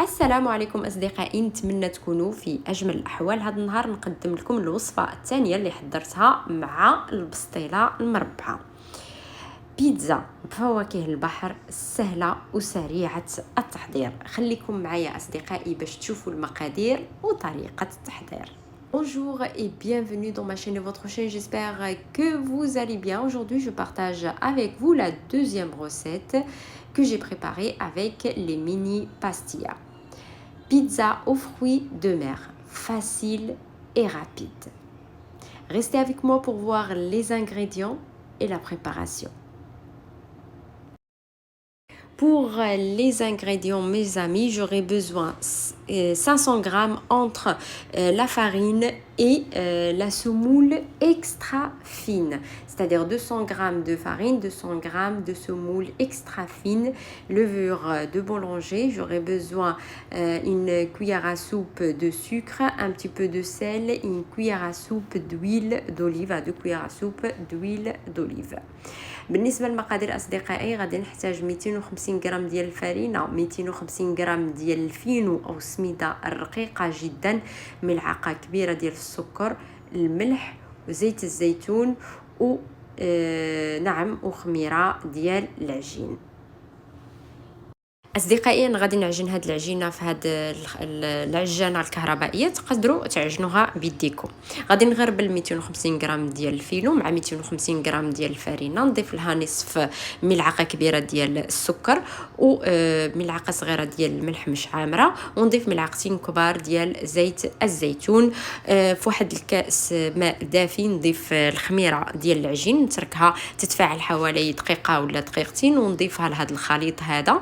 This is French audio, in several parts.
السلام عليكم أصدقائي، نتمنى تكونوا في أجمل الأحوال. هذا النهار نقدم لكم الوصفة الثانية اللي حضرتها مع البسطيلة المربعة. بيتزا بفواكه البحر سهلة وسريعة التحضير. خليكم معايا أصدقائي باش تشوفوا المقادير وطريقة التحضير. Bonjour et bienvenue dans ma chaîne et votre chaîne, j'espère que vous allez bien. Aujourd'hui je partage avec vous la deuxième recette que j'ai préparée avec les mini pastillas. Pizza aux fruits de mer, facile et rapide. Restez avec moi pour voir les ingrédients et la préparation. Pour les ingrédients, mes amis, j'aurai besoin 500 g entre la farine et la semoule extra fine, c'est-à-dire 200 g de farine, 200 g de semoule extra fine, levure de boulanger. J'aurai besoin une cuillère à soupe de sucre, un petit peu de sel, une cuillère à soupe d'huile d'olive, 2 cuillères à soupe d'huile d'olive. بالنسبه للمقادير اصدقائي غادي نحتاج 250 غرام ديال الفرينه، 250 غرام ديال الفينو او السميده الرقيقه جدا، ملعقه كبيره ديال السكر، الملح وزيت الزيتون و وخميره ديال العجين. اصدقائي انا غادي نعجن هاد العجينه في هاد العجانه الكهربائيه، تقدروا تعجنوها بيديكم. غادي نغربل 250 غرام ديال الفينو مع 250 غرام ديال الفرينه، نضيف لها نصف ملعقه كبيره ديال السكر وملعقه صغيره ديال الملح مش عامره، ونضيف ملعقتين كبار ديال زيت الزيتون. في واحد الكاس ماء دافي نضيف الخميره ديال العجين، نتركها تتفاعل حوالي دقيقه ولا دقيقتين ونضيفها لهذا الخليط هذا،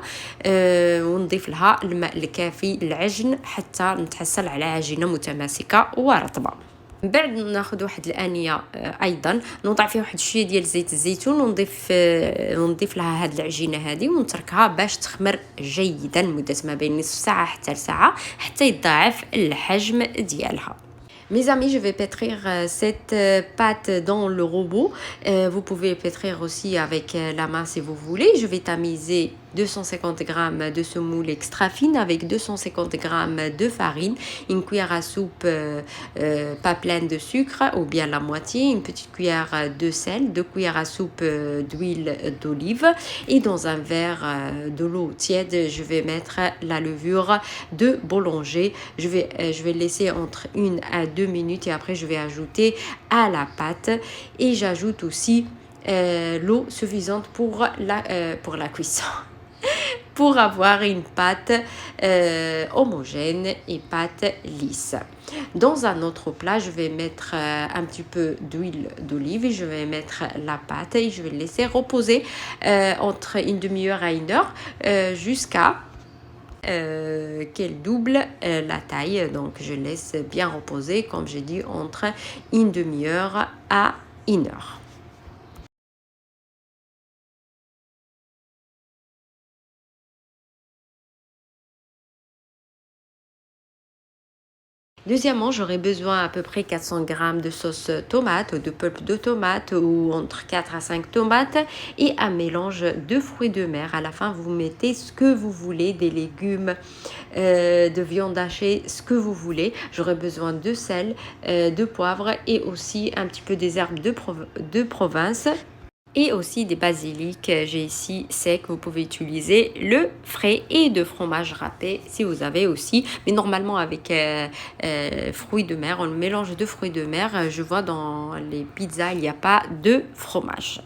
ونضيف لها الماء الكافي للعجن حتى نتحصل على عجينه متماسكه ورطبه. من بعد ناخذ واحد الانيه ايضا نوضع فيها واحد شويه ديال زيت الزيتون ونضيف لها هاد العجينه هذه ونتركها باش تخمر جيدا لمده ما بين نصف ساعه حتى ساعه حتى يتضاعف الحجم ديالها. Mes amis, je vais pétrir cette pâte dans le robot. Vous pouvez pétrir aussi avec la main si vous voulez. Je vais tamiser 250 g de semoule extra fine avec 250 g de farine, une cuillère à soupe pas pleine de sucre ou bien la moitié, une petite cuillère de sel, 2 cuillères à soupe d'huile d'olive, et dans un verre de l'eau tiède, je vais mettre la levure de boulanger. Je vais laisser entre 1 à 2 minutes et après je vais ajouter à la pâte, et j'ajoute aussi l'eau suffisante pour la cuisson. Pour avoir une pâte homogène et pâte lisse. Dans un autre plat, je vais mettre un petit peu d'huile d'olive et je vais mettre la pâte et je vais laisser reposer entre une demi-heure à 1 heure jusqu'à qu'elle double la taille. Donc je laisse bien reposer, comme j'ai dit, entre une demi-heure à 1 heure. Deuxièmement, j'aurai besoin à peu près 400 g de sauce tomate ou de pulpe de tomate, ou entre 4 à 5 tomates, et un mélange de fruits de mer. À la fin, vous mettez ce que vous voulez, des légumes, de viande hachée, ce que vous voulez. J'aurai besoin de sel, de poivre et aussi un petit peu des herbes de province. Et aussi des basiliques, j'ai ici sec, vous pouvez utiliser le frais, et de fromage râpé si vous avez aussi, mais normalement avec fruits de mer, on mélange de fruits de mer. Je vois dans les pizzas il n'y a pas de fromage.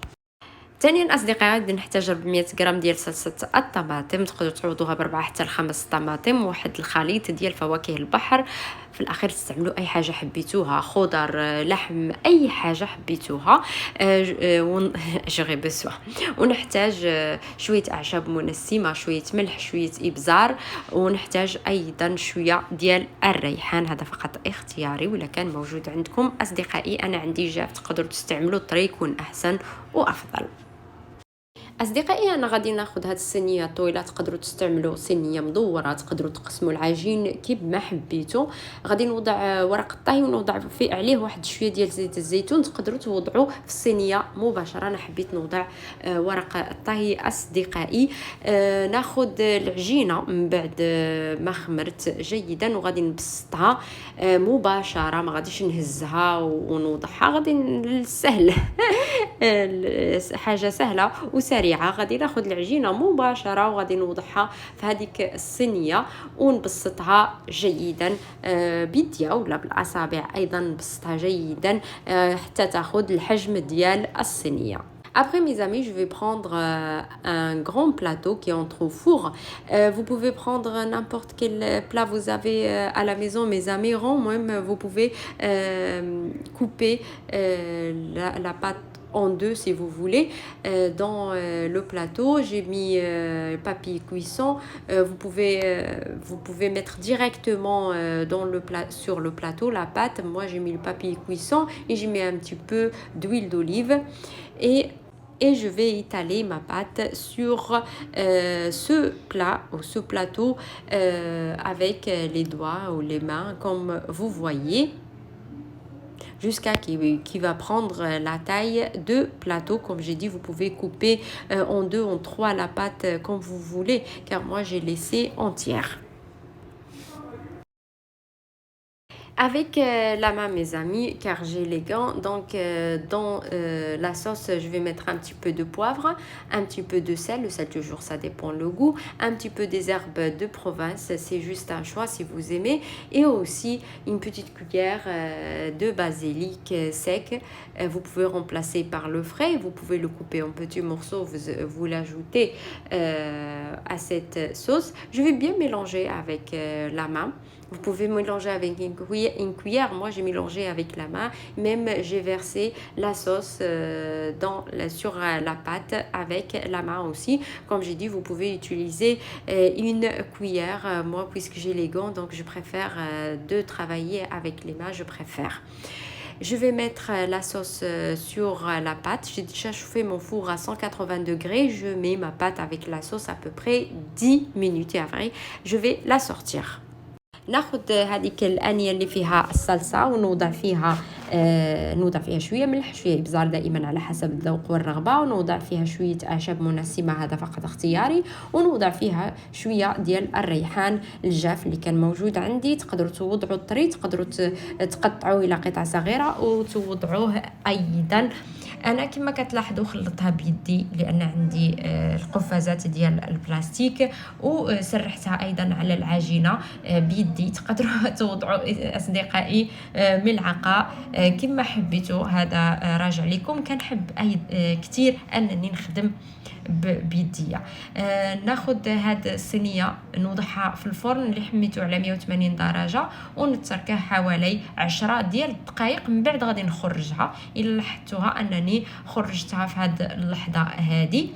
ثانيا اصدقائي غادي نحتاج 400 غرام ديال صلصه الطماطم، تقدروا تعوضوها ب4 حتى ل5 طماطم، واحد الخليط ديال فواكه البحر. في الاخير تستعملوا اي حاجه حبيتوها، خضر، لحم، اي حاجه حبيتوها. جوغي بسوا. ونحتاج شويه اعشاب منسمه، شويه ملح، شويه ابزار، ونحتاج ايضا شويه ديال الريحان. هذا فقط اختياري، ولا كان موجود عندكم اصدقائي انا عندي جاف تقدروا تستعملوا الطري يكون احسن وافضل. أصدقائي أنا غادي ناخد هاد الصينية الطويلة، تقدروا تستعملوا صينية مدورة، تقدروا تقسموا العجين كيف ما حبيتوا. غادي نوضع ورق الطهي ونوضع في عليه واحد شوية ديال زيت الزيتون، تقدروا توضعوا في الصينية مباشرة. أنا حبيت نوضع ورق الطهي أصدقائي. ناخد العجينة من بعد ما خمرت جيدا وغادي نبسطها مباشرة، ما غاديش نهزها ونوضعها، غادي السهل حاجة سهلة وسريعة. غادي ناخد العجينة مباشرة وغادي نوضعها في هذيك الصينية ونبسطها جيدا بيديا ولا بالأصابع، أيضا نبسطها جيدا حتى تاخد الحجم ديال الصينية. Après mes amis, je vais prendre un grand plateau qui entre au four. Vous pouvez prendre n'importe quel plat vous avez à la maison, mes amis ronds. Même vous pouvez couper la pâte en deux si vous voulez. Dans le plateau j'ai mis papier cuisson. Vous pouvez mettre directement dans sur le plateau la pâte. Moi j'ai mis le papier cuisson et j'ai mis un petit peu d'huile d'olive et je vais étaler ma pâte sur ce plat ou ce plateau avec les doigts ou les mains comme vous voyez, jusqu'à qui va prendre la taille de plateau. Comme j'ai dit, vous pouvez couper en deux, en trois la pâte comme vous voulez, car moi j'ai laissé entière. Avec la main mes amis, car j'ai les gants. Donc dans la sauce je vais mettre un petit peu de poivre, un petit peu de sel. Le sel toujours ça dépend le goût, un petit peu des herbes de province, c'est juste un choix si vous aimez, et aussi une petite cuillère de basilic sec. Vous pouvez remplacer par le frais, vous pouvez le couper en petits morceaux, vous l'ajoutez à cette sauce. Je vais bien mélanger avec la main. Vous pouvez mélanger avec une cuillère. Moi, j'ai mélangé avec la main. Même, j'ai versé la sauce sur la pâte avec la main aussi. Comme j'ai dit, vous pouvez utiliser une cuillère. Moi, puisque j'ai les gants, donc je préfère de travailler avec les mains. Je préfère. Je vais mettre la sauce sur la pâte. J'ai déjà chauffé mon four à 180 degrés. Je mets ma pâte avec la sauce à peu près 10 minutes. Et après, je vais la sortir. ناخد هذيك الانيه اللي فيها الصلصه ونوضع فيها شويه ملح شويه ابزار دائما على حسب الذوق والرغبه، ونوضع فيها شويه اعشاب منسمه هذا فقط اختياري، ونوضع فيها شويه ديال الريحان الجاف اللي كان موجود عندي. تقدروا توضعوا الطري، تقدروا تقطعوه الى قطع صغيره وتوضعوه ايضا. انا كما كتلاحظوا خلطتها بيدي لان عندي القفازات ديال البلاستيك، وسرحتها ايضا على العجينه بيدي. تقدروا توضعوا اصدقائي ملعقه كما حبيتوا، هذا راجع لكم. كنحب كثير انني نخدم بيديا. ناخذ هاد الصينيه نوضعها في الفرن اللي حميته على 180 درجه ونتركها حوالي 10 ديال الدقائق. من بعد غادي نخرجها. الا لاحظتوها انني خرجتها في هاد اللحظه هذه.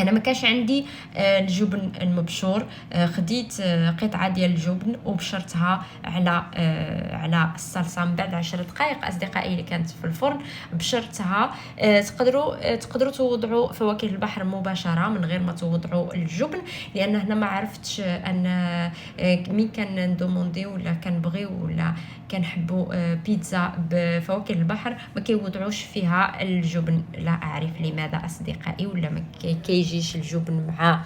انا ما كانش عندي الجبن المبشور، خديت قطعه ديال الجبن وبشرتها على الصلصه. من بعد 10 دقائق اصدقائي اللي كانت في الفرن بشرتها. تقدروا توضعوا فواكه البحر مباشره من غير ما توضعوا الجبن، لان هنا ما عرفتش ان مين كان ندوموندي ولا كنبغيو ولا كنحبوا بيتزا بفواكه البحر ما كيوضعوش فيها الجبن. لا اعرف لماذا اصدقائي، ولا ما كيجيش الجبن مع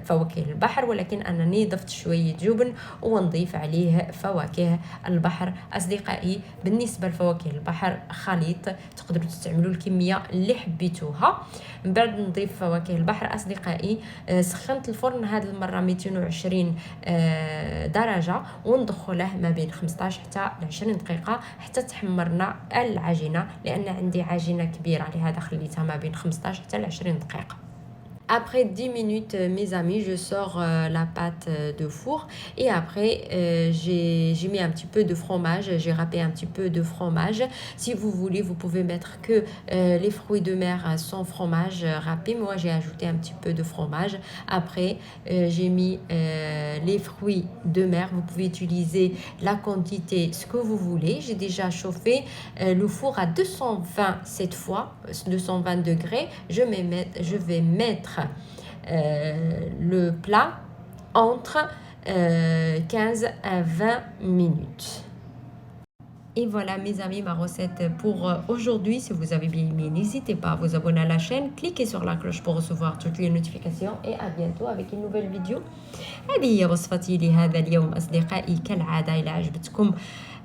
فواكه البحر، ولكن انني ضفت شويه جبن ونضيف عليه فواكه البحر. اصدقائي بالنسبه لفواكه البحر خليط، تقدروا تستعملوا الكميه اللي حبيتوها. من بعد نضيف فواكه البحر اصدقائي. سخنت الفرن هذه المره 220 درجه وندخله ما بين 15 حتى 20 دقيقه حتى تحمرنا العجينه، لان عندي عجينه كبيره لهذا خليتها ما بين 15 حتى 20 دقيقه. Après 10 minutes, mes amis, je sors la pâte de four et après j'ai mis un petit peu de fromage, j'ai râpé un petit peu de fromage. Si vous voulez, vous pouvez mettre que les fruits de mer sans fromage râpé. Moi, j'ai ajouté un petit peu de fromage. Après, j'ai mis les fruits de mer. Vous pouvez utiliser la quantité, ce que vous voulez. J'ai déjà chauffé le four à 220 cette fois, 220 degrés. Je vais mettre le plat entre 15 à 20 minutes. Et voilà mes amis, ma recette pour aujourd'hui. Si vous avez bien aimé, n'hésitez pas à vous abonner à la chaîne. Cliquez sur la cloche pour recevoir toutes les notifications. Et à bientôt avec une nouvelle vidéo. هذه هي وصفتي لهذا اليوم أصدقائي. كالعادة إذا عجبتكم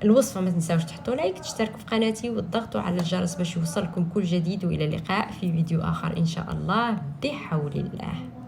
الوصفة ما تنساوش تحطوا لايك، تشتركوا في قناتي وتضغطوا على الجرس باش يوصلكم كل جديد. وإلى اللقاء في فيديو آخر إن شاء الله بحول الله.